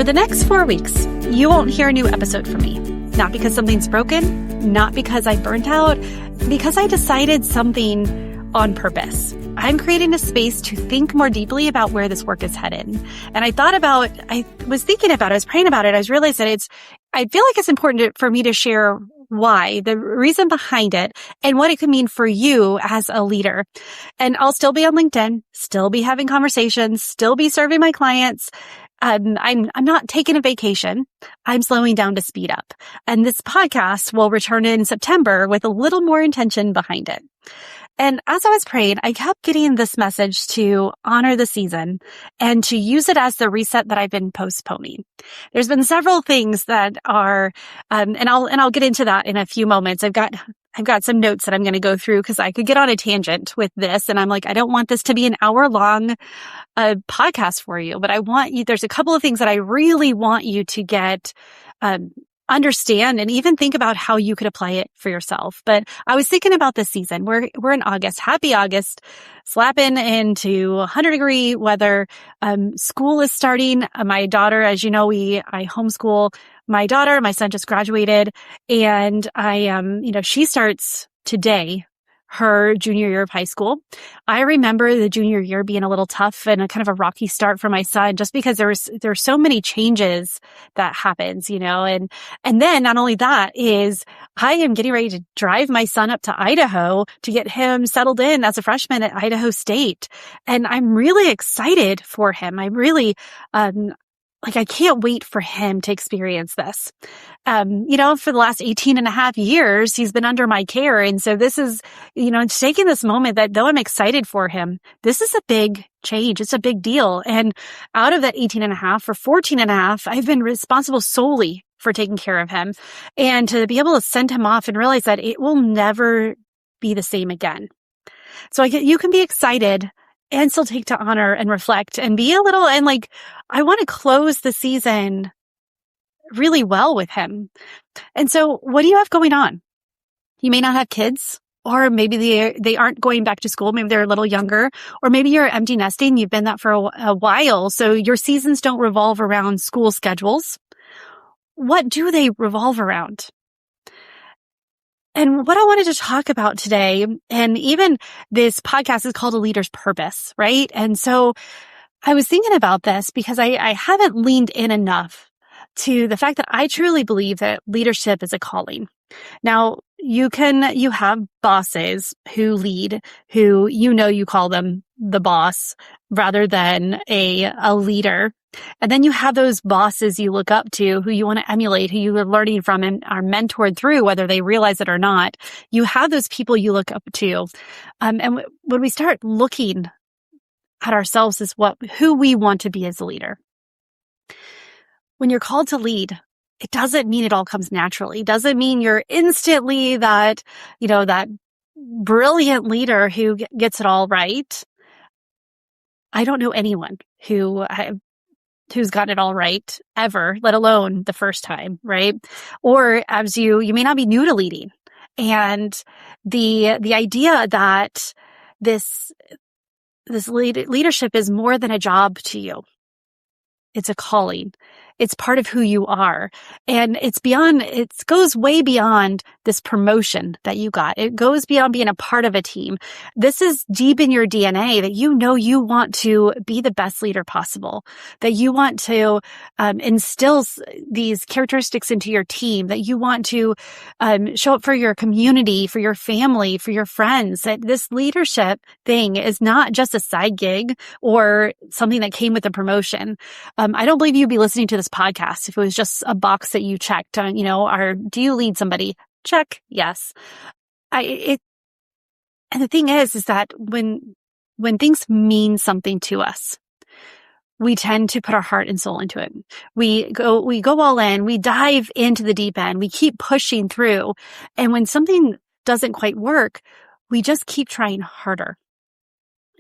the next 4 weeks, you won't hear a new episode from me. Not because something's broken, not because I burnt out, because I decided something on purpose. I'm creating a space to think more deeply about where this work is headed. And I was thinking about it, I was praying about it, I realized that I feel like it's important for me to share why, the reason behind it, and what it could mean for you as a leader. And I'll still be on LinkedIn, still be having conversations, still be serving my clients. I'm not taking a vacation. I'm slowing down to speed up. And this podcast will return in September with a little more intention behind it. And as I was praying, I kept getting this message to honor the season and to use it as the reset that I've been postponing. There's been several things that are, and I'll get into that in a few moments. I've got some notes that I'm going to go through because I could get on a tangent with this. And I'm like, I don't want this to be an hour-long podcast for you, but there's a couple of things that I really want you to get, understand and even think about how you could apply it for yourself. But I was thinking about this season. We're in August. Happy August. Slapping into 100-degree weather. School is starting. My daughter, as you know, I homeschool my daughter. My son just graduated, and she starts today her junior year of high school. I remember the junior year being a little tough and a kind of a rocky start for my son, just because there's so many changes that happens, and then not only that is I am getting ready to drive my son up to Idaho to get him settled in as a freshman at Idaho State. And I'm really excited for him. I'm really, I can't wait for him to experience this. For the last 18 and a half years, he's been under my care. And so this is, taking this moment that though I'm excited for him, this is a big change. It's a big deal. And out of that 18 and a half or 14 and a half, I've been responsible solely for taking care of him, and to be able to send him off and realize that it will never be the same again. So you can be excited and still take to honor and reflect and be a little, I want to close the season really well with him. And so what do you have going on? You may not have kids, or maybe they aren't going back to school. Maybe they're a little younger, or maybe you're empty nesting. You've been that for a while. So your seasons don't revolve around school schedules. What do they revolve around? And what I wanted to talk about today, and even this podcast is called A Leader's Purpose, right? And so I was thinking about this because I haven't leaned in enough to the fact that I truly believe that leadership is a calling. Now, you have bosses who lead, who you call them the boss rather than a leader. And then you have those bosses you look up to, who you want to emulate, who you are learning from and are mentored through, whether they realize it or not. You have those people you look up to. And when we start looking at ourselves as who we want to be as a leader, when you're called to lead, it doesn't mean it all comes naturally. It doesn't mean you're instantly that brilliant leader who gets it all right. I don't know anyone who's gotten it all right ever, let alone the first time, right? Or as you may not be new to leading. And the idea that this leadership is more than a job to you. It's a calling. It's part of who you are. And it goes way beyond this promotion that you got. It goes beyond being a part of a team. This is deep in your DNA that you want to be the best leader possible, that you want to instill these characteristics into your team, that you want to show up for your community, for your family, for your friends, that this leadership thing is not just a side gig or something that came with a promotion. I don't believe you'd be listening to this podcast if it was just a box that you checked on, do you lead somebody? Check. Yes. And the thing is that when things mean something to us, we tend to put our heart and soul into it. We go all in, we dive into the deep end, we keep pushing through. And when something doesn't quite work, we just keep trying harder.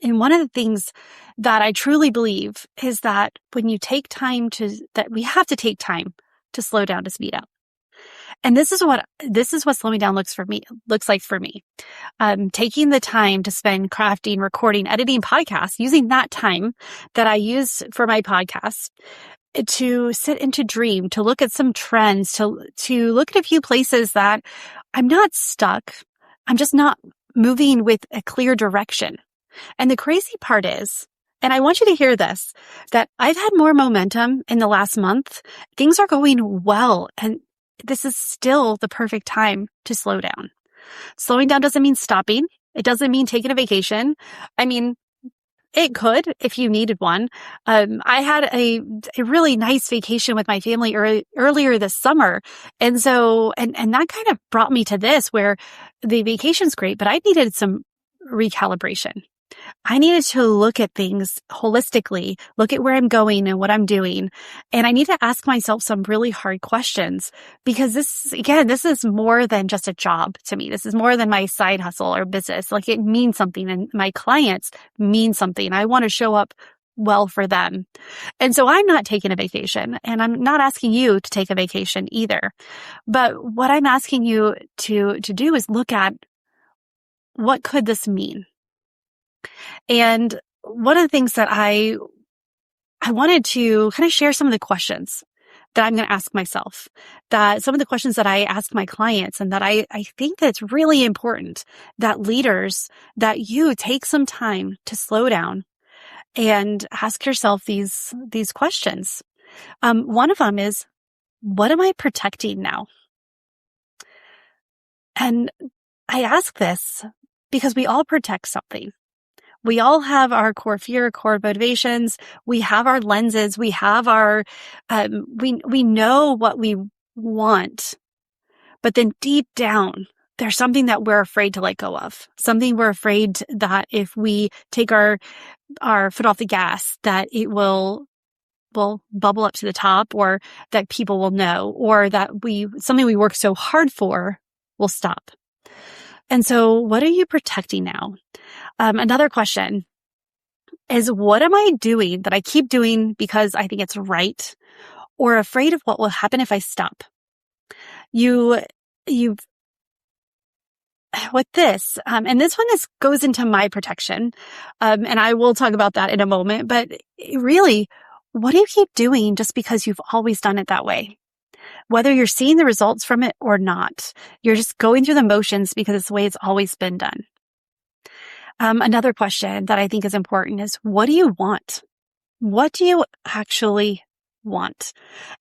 And one of the things that I truly believe is that when you take time that we have to take time to slow down, to speed up. And this is what slowing down looks like for me. Taking the time to spend crafting, recording, editing podcasts, using that time that I use for my podcasts to sit and to dream, to look at some trends, to look at a few places that I'm not stuck. I'm just not moving with a clear direction. And the crazy part is, and I want you to hear this, that I've had more momentum in the last month. Things are going well. And this is still the perfect time to slow down. Slowing down doesn't mean stopping. It doesn't mean taking a vacation. I mean, it could if you needed one. I had a really nice vacation with my family earlier this summer. And so, and that kind of brought me to this where the vacation's great, but I needed some recalibration. I needed to look at things holistically, look at where I'm going and what I'm doing. And I need to ask myself some really hard questions because this is more than just a job to me. This is more than my side hustle or business. Like it means something and my clients mean something. I want to show up well for them. And so I'm not taking a vacation and I'm not asking you to take a vacation either. But what I'm asking you to do is look at what could this mean? And one of the things that I wanted to kind of share some of the questions that I'm going to ask myself, that some of the questions that I ask my clients, and that I think that it's really important that leaders, that you take some time to slow down and ask yourself these questions. One of them is, what am I protecting now? And I ask this because we all protect something. We all have our core fear, core motivations. We have our lenses. We have our, we know what we want, but then deep down, there's something that we're afraid to let go of. Something we're afraid that if we take our foot off the gas, that it will bubble up to the top, or that people will know, or that something we work so hard for will stop. And so what are you protecting now? Another question is, what am I doing that I keep doing because I think it's right, or afraid of what will happen if I stop? With this, and this one goes into my protection, and I will talk about that in a moment, but really, what do you keep doing just because you've always done it that way? Whether you're seeing the results from it or not, you're just going through the motions because it's the way it's always been done. Another question that I think is important is, what do you want? What do you actually want?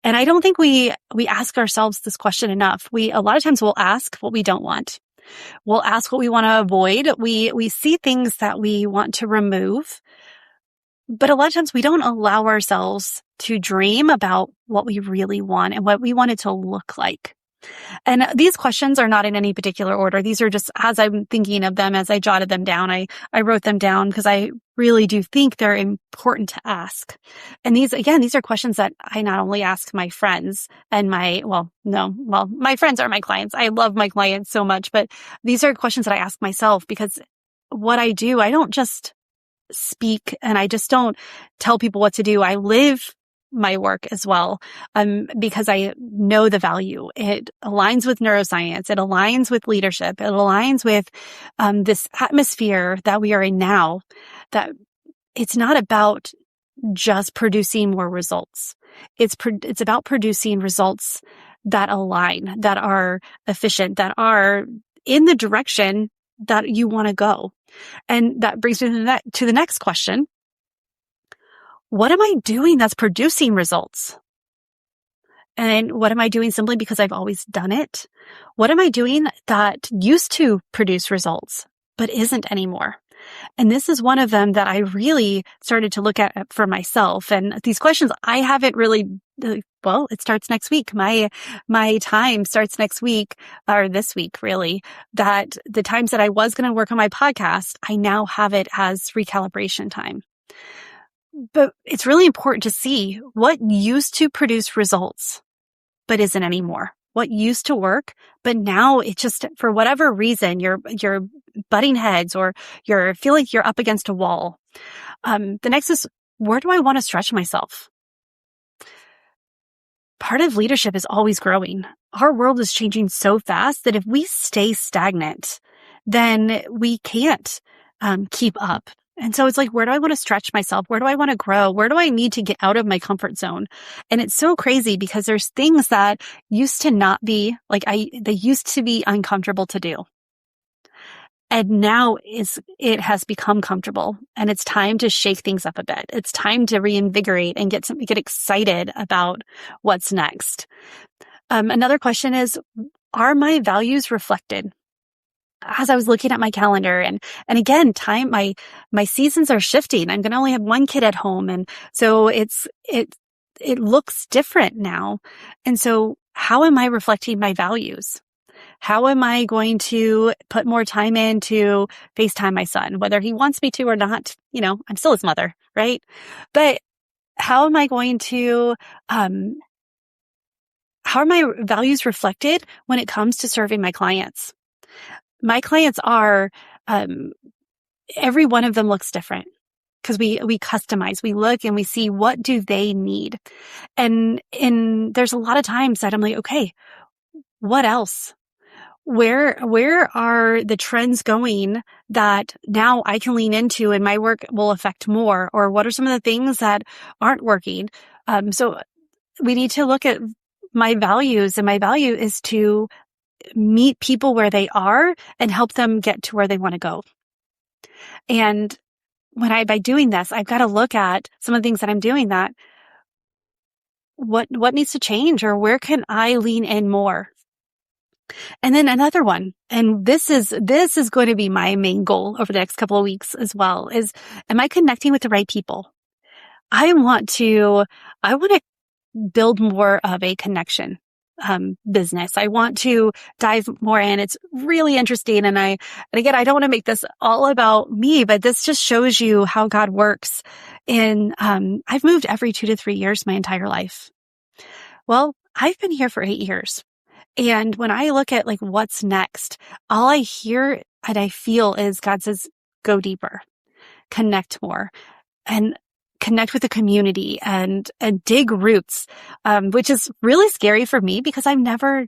And I don't think we ask ourselves this question enough. A lot of times we'll ask what we don't want. We'll ask what we want to avoid. We see things that we want to remove. But a lot of times we don't allow ourselves to dream about what we really want and what we want it to look like. And these questions are not in any particular order. These are just as I'm thinking of them, as I jotted them down, I wrote them down because I really do think they're important to ask. And these are questions that I not only ask my friends and my friends are my clients. I love my clients so much, but these are questions that I ask myself because what I do, I don't just speak and I just don't tell people what to do. I live my work as well, because I know the value. It aligns with neuroscience. It aligns with leadership. It aligns with this atmosphere that we are in now, that it's not about just producing more results. It's about producing results that align, that are efficient, that are in the direction that you want to go. And that brings me to the next question. What am I doing that's producing results? And what am I doing simply because I've always done it? What am I doing that used to produce results, but isn't anymore? And this is one of them that I really started to look at for myself. And these questions, I haven't really, it starts next week. My time starts next week, or this week really, that the times that I was going to work on my podcast, I now have it as recalibration time. But it's really important to see what used to produce results, but isn't anymore. What used to work, but now it's just, for whatever reason, you're butting heads or you're feeling like you're up against a wall. The next is, where do I want to stretch myself? Part of leadership is always growing. Our world is changing so fast that if we stay stagnant, then we can't keep up. And so it's like, where do I want to stretch myself? Where do I want to grow? Where do I need to get out of my comfort zone? And it's so crazy because there's things that used to not be like they used to be uncomfortable to do. And now it has become comfortable, and it's time to shake things up a bit. It's time to reinvigorate and get excited about what's next. Another question is, are my values reflected? As I was looking at my calendar and again, my seasons are shifting. I'm going to only have one kid at home. And so it looks different now. And so how am I reflecting my values? How am I going to put more time in to FaceTime my son, whether he wants me to or not? I'm still his mother, right? But how am I going to, how are my values reflected when it comes to serving my clients? My clients are, every one of them looks different because we customize, we look and we see what do they need. And there's a lot of times that I'm like, okay, what else? Where are the trends going that now I can lean into and my work will affect more? Or what are some of the things that aren't working? So we need to look at my values, and my value is to meet people where they are and help them get to where they want to go. And by doing this, I've got to look at some of the things that I'm doing that what needs to change, or where can I lean in more? And then another one, and this is going to be my main goal over the next couple of weeks as well, is, am I connecting with the right people? I want to build more of a connection business. I want to dive more in. It's really interesting. And again, I don't want to make this all about me, but this just shows you how God works. And I've moved every 2 to 3 years my entire life. Well, I've been here for 8 years. And when I look at like what's next, all I hear and I feel is God says, go deeper, connect more, and connect with the community and dig roots, which is really scary for me because I never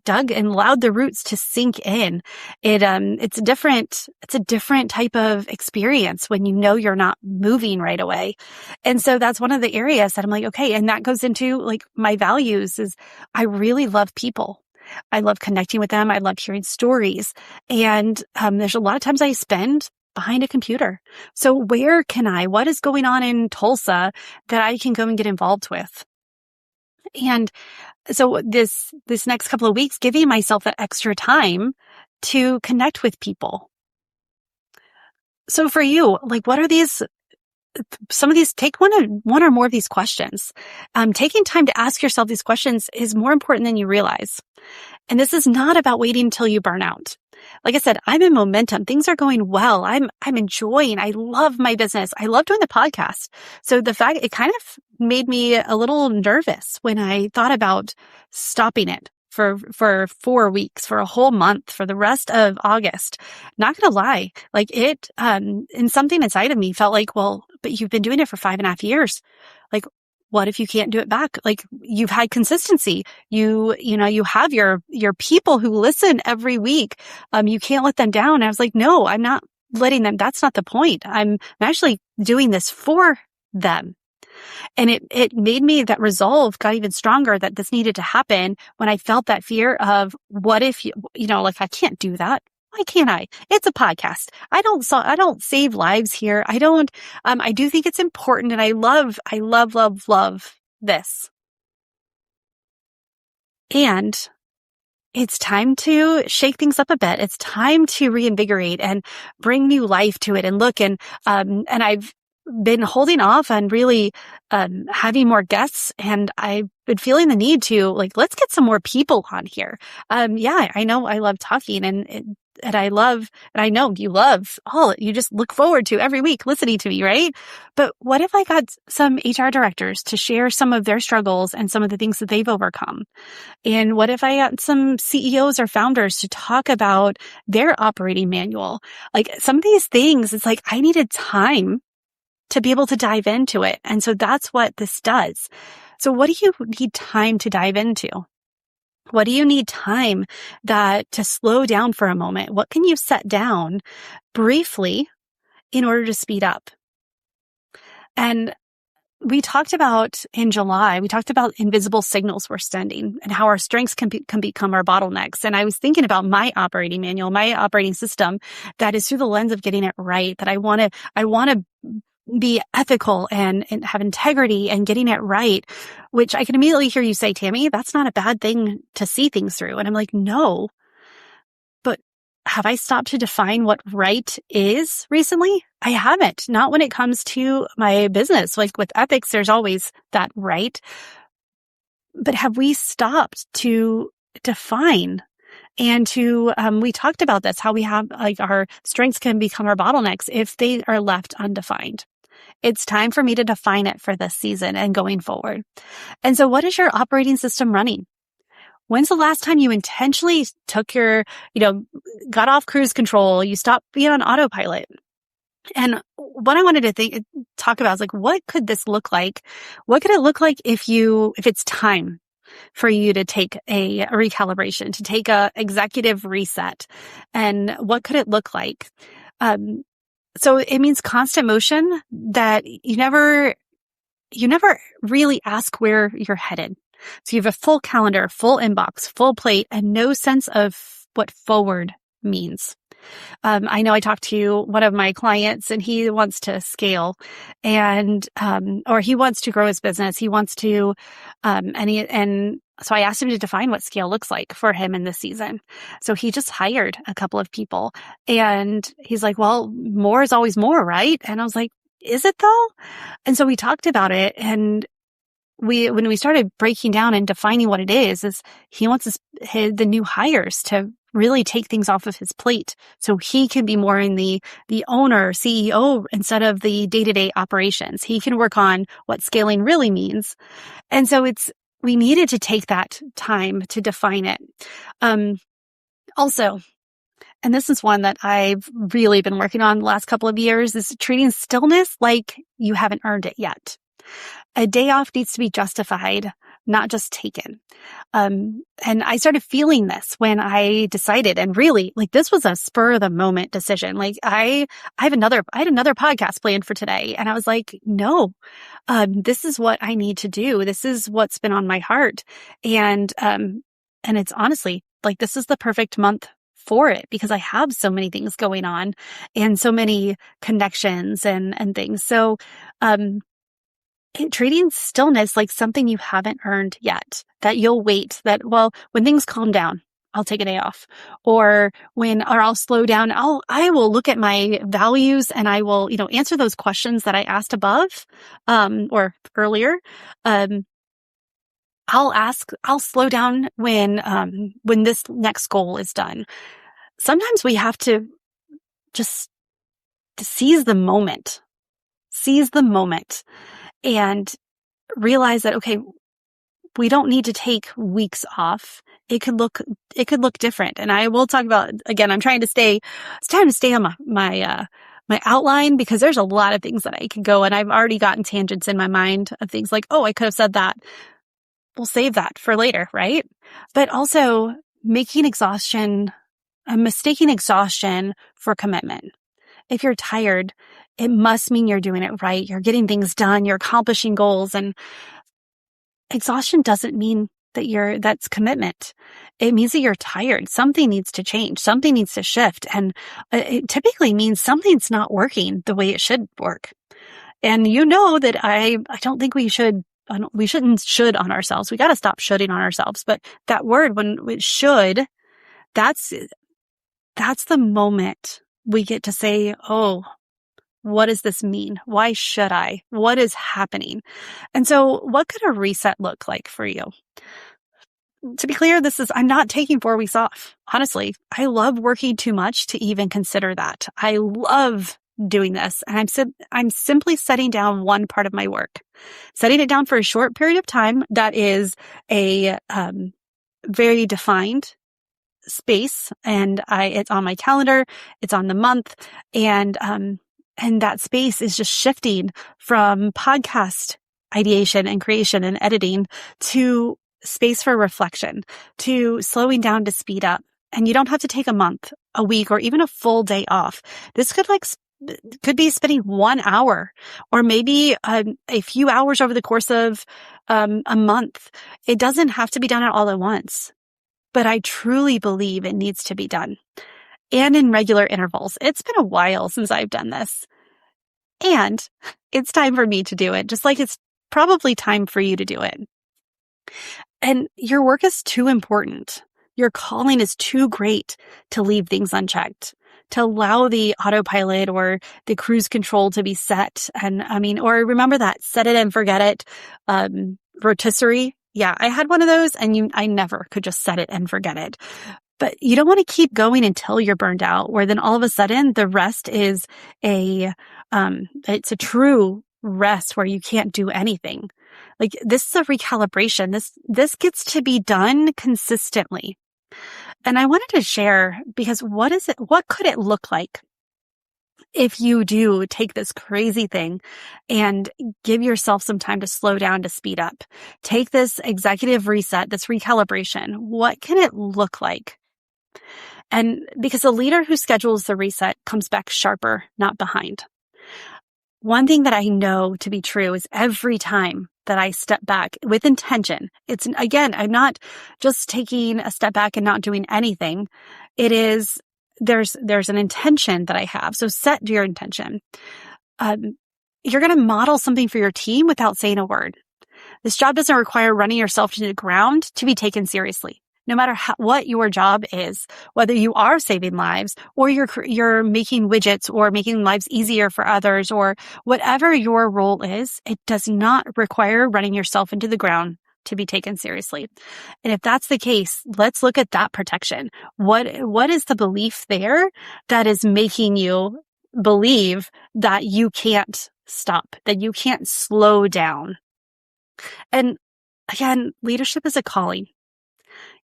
dug and allowed the roots to sink in. It's a different type of experience when you're not moving right away. And so that's one of the areas that I'm like, okay. And that goes into like my values is I really love people. I love connecting with them. I love hearing stories. And, there's a lot of times I spend behind a computer. So what is going on in Tulsa that I can go and get involved with? And so this next couple of weeks, giving myself that extra time to connect with people. So for you, like, what are some of these, take one or more of these questions. Taking time to ask yourself these questions is more important than you realize. And this is not about waiting until you burn out. Like I said, I'm in momentum. Things are going well. I'm enjoying. I love my business. I love doing the podcast. So the fact, it kind of made me a little nervous when I thought about stopping it for 4 weeks, for a whole month, for the rest of August. Not gonna lie, like it, and something inside of me felt like, well, but you've been doing it for 5.5 years. Like, what if you can't do it back? Like, you've had consistency. You have your people who listen every week. You can't let them down. And I was like, no, I'm not letting them. That's not the point. I'm actually doing this for them. And it made me, that resolve got even stronger that this needed to happen when I felt that fear of what if like, I can't do that. Why can't I? It's a podcast. I don't save lives here. I do think it's important, and I love this. And it's time to shake things up a bit. It's time to reinvigorate and bring new life to it and look. And I've been holding off on really having more guests, and I've been feeling the need to, like, let's get some more people on here. I know I love talking, and I know you love you just look forward to every week listening to me, right? But what if I got some HR directors to share some of their struggles and some of the things that they've overcome? And what if I got some CEOs or founders to talk about their operating manual? Like, some of these things, it's like I needed time to be able to dive into it. And so that's what this does. So what do you need time to dive into? What do you need time to slow down for a moment? What can you set down briefly in order to speed up. And we talked about in July, we talked about invisible signals we're sending and how our strengths can become our bottlenecks. And I was thinking about my operating manual, my operating system that is through the lens of getting it right, that I want to be ethical and have integrity and getting it right, which I can immediately hear you say, Tammy, that's not a bad thing to see things through. And I'm like, no, but have I stopped to define what right is recently? I haven't. Not when it comes to my business. Like with ethics, there's always that right. But have we stopped to define and to, we talked about this, how we have like our strengths can become our bottlenecks if they are left undefined. It's time for me to define it for this season and going forward. And so what is your operating system running? When's the last time you intentionally took got off cruise control, you stopped being on autopilot? And what I wanted to talk about is like, what could this look like? What could it look like if it's time for you to take a recalibration, to take a executive reset? And what could it look like? So it means constant motion that you never really ask where you're headed. So you have a full calendar, full inbox, full plate, and no sense of what forward means. I know I talked to one of my clients and he wants to scale or he wants to grow his business. He wants to, and so I asked him to define what scale looks like for him in this season. So he just hired a couple of people and he's like, well, more is always more, right? And I was like, is it though? And so we talked about it, and when we started breaking down and defining what it is he wants the new hires to really take things off of his plate so he can be more in the owner, CEO, instead of the day-to-day operations. He can work on what scaling really means. And so we needed to take that time to define it. Also, and this is one that I've really been working on the last couple of years, is treating stillness like you haven't earned it yet. A day off needs to be justified, not just taken. And I started feeling this when I decided, and really, like, this was a spur of the moment decision. Like I had another podcast planned for today, and I was like, no, this is what I need to do. This is what's been on my heart. And it's honestly like, this is the perfect month for it because I have so many things going on and so many connections and things. So, treating stillness like something you haven't earned yet, that you'll wait, that, well, when things calm down, I'll take a day off, or I'll slow down. I will look at my values and I will, answer those questions that I asked above, or earlier. I'll slow down when this next goal is done. Sometimes we have to just seize the moment and realize that, okay, we don't need to take weeks off. It could look different. And I will talk about, again, it's time to stay on my outline, because there's a lot of things that I can go, and I've already gotten tangents in my mind of things like, oh, I could have said that. We'll save that for later, right? But also mistaking exhaustion for commitment. If you're tired, it must mean you're doing it right. You're getting things done. You're accomplishing goals. And exhaustion doesn't mean that's commitment. It means that you're tired. Something needs to change. Something needs to shift. And it typically means something's not working the way it should work. And that I don't think we shouldn't should on ourselves. We got to stop shoulding on ourselves. But that word, when it should, that's the moment we get to say, oh, what does this mean? Why should I? What is happening? And so what could a reset look like for you? To be clear, I'm not taking 4 weeks off. Honestly, I love working too much to even consider that. I love doing this, and I'm simply setting down one part of my work, setting it down for a short period of time that is a very defined space, and it's on my calendar, it's on the month, and that space is just shifting from podcast ideation and creation and editing to space for reflection, to slowing down to speed up. And you don't have to take a month, a week, or even a full day off. This could could be spending 1 hour or maybe a few hours over the course of a month. It doesn't have to be done all at once, but I truly believe it needs to be done and in regular intervals. It's been a while since I've done this, and it's time for me to do it, just like it's probably time for you to do it. And your work is too important. Your calling is too great to leave things unchecked, to allow the autopilot or the cruise control to be set. And or remember that set it and forget it, rotisserie. Yeah, I had one of those, and I never could just set it and forget it. But you don't want to keep going until you're burned out, where then all of a sudden the rest is it's a true rest where you can't do anything. Like, this is a recalibration. This gets to be done consistently. And I wanted to share, because what could it look like if you do take this crazy thing and give yourself some time to slow down, to speed up? Take this executive reset, this recalibration. What can it look like? And because a leader who schedules the reset comes back sharper, not behind. One thing that I know to be true is every time that I step back with intention, I'm not just taking a step back and not doing anything. It is, there's an intention that I have. So set your intention. You're going to model something for your team without saying a word. This job doesn't require running yourself to the ground to be taken seriously. No matter what your job is, whether you are saving lives or you're making widgets or making lives easier for others, or whatever your role is, it does not require running yourself into the ground to be taken seriously. And if that's the case, let's look at that protection. What is the belief there that is making you believe that you can't stop, that you can't slow down? And again, leadership is a calling.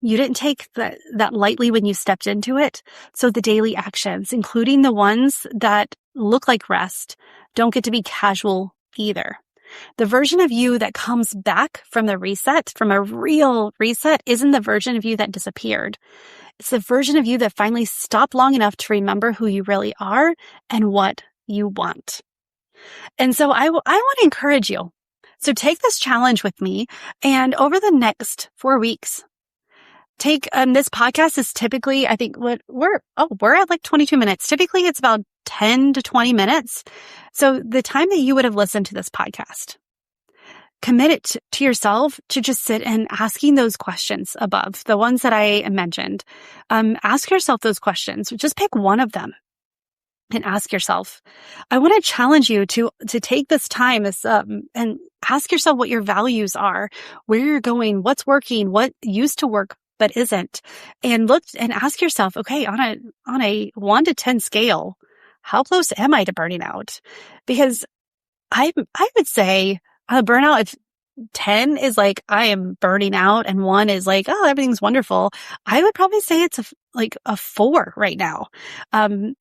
You didn't take that lightly when you stepped into it. So the daily actions, including the ones that look like rest, don't get to be casual either. The version of you that comes back from the reset, from a real reset, isn't the version of you that disappeared. It's the version of you that finally stopped long enough to remember who you really are and what you want. And so I want to encourage you. So take this challenge with me, and over the next 4 weeks, this podcast is typically, I think we're at like 22 minutes. Typically it's about 10 to 20 minutes. So the time that you would have listened to this podcast, commit it to yourself to just sit and asking those questions above, the ones that I mentioned. Ask yourself those questions. Just pick one of them and ask yourself. I want to challenge you to take this time and ask yourself what your values are, where you're going, what's working, what used to work but isn't, and look and ask yourself, okay, on a 1 to 10 scale, how close am I to burning out? Because I would say a burnout, if 10 is like I am burning out and 1 is like, oh, everything's wonderful, I would probably say it's a 4 right now. I'm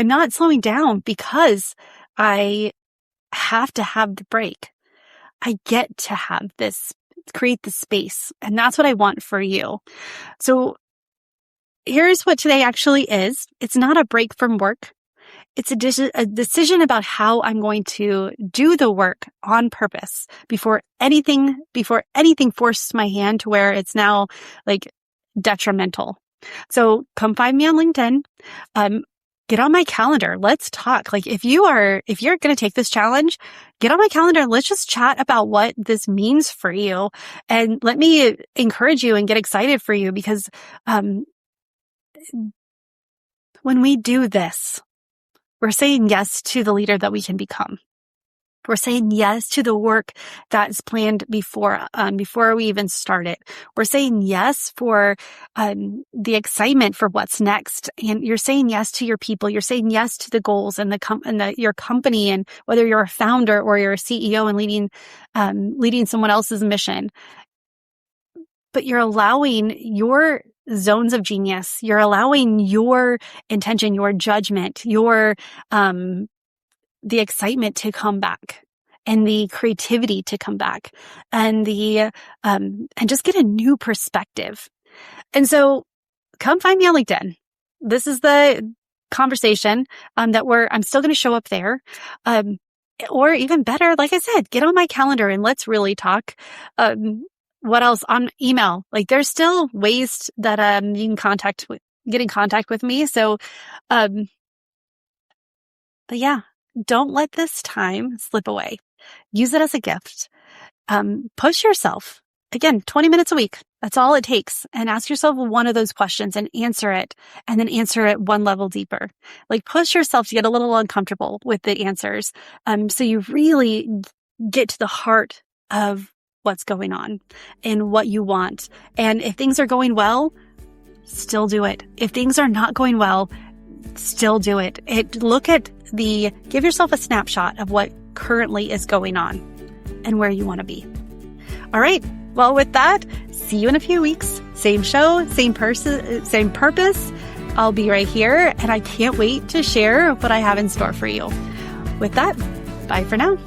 not slowing down because I have to have the break. I get to have this, create the space. And that's what I want for you. So here's what today actually is. It's not a break from work. It's a decision about how I'm going to do the work on purpose before anything forces my hand to where it's now like detrimental. So come find me on LinkedIn. Get on my calendar. Let's talk. Like, if you're going to take this challenge, get on my calendar. Let's just chat about what this means for you. And let me encourage you and get excited for you, because, when we do this, we're saying yes to the leader that we can become. We're saying yes to the work that's planned before we even start it. We're saying yes for the excitement for what's next, and you're saying yes to your people. You're saying yes to the goals and your company, and whether you're a founder or you're a CEO and leading someone else's mission. But you're allowing your zones of genius. You're allowing your intention, your judgment, your the excitement to come back, and the creativity to come back, and and just get a new perspective. And so come find me on LinkedIn. This is the conversation, I'm still going to show up there. Or even better, like I said, get on my calendar and let's really talk. What else? On email. Like there's still ways that, you can get in contact with me. So, but yeah, don't let this time slip away. Use it as a gift. Push yourself. Again, 20 minutes a week. That's all it takes. And ask yourself one of those questions and answer it, and then answer it one level deeper. Like push yourself to get a little uncomfortable with the answers. So you really get to the heart of what's going on and what you want. And if things are going well, still do it. If things are not going well, still do it. Give yourself a snapshot of what currently is going on and where you want to be. All right. Well, with that, see you in a few weeks. Same show, same person, same purpose. I'll be right here, and I can't wait to share what I have in store for you. With that, bye for now.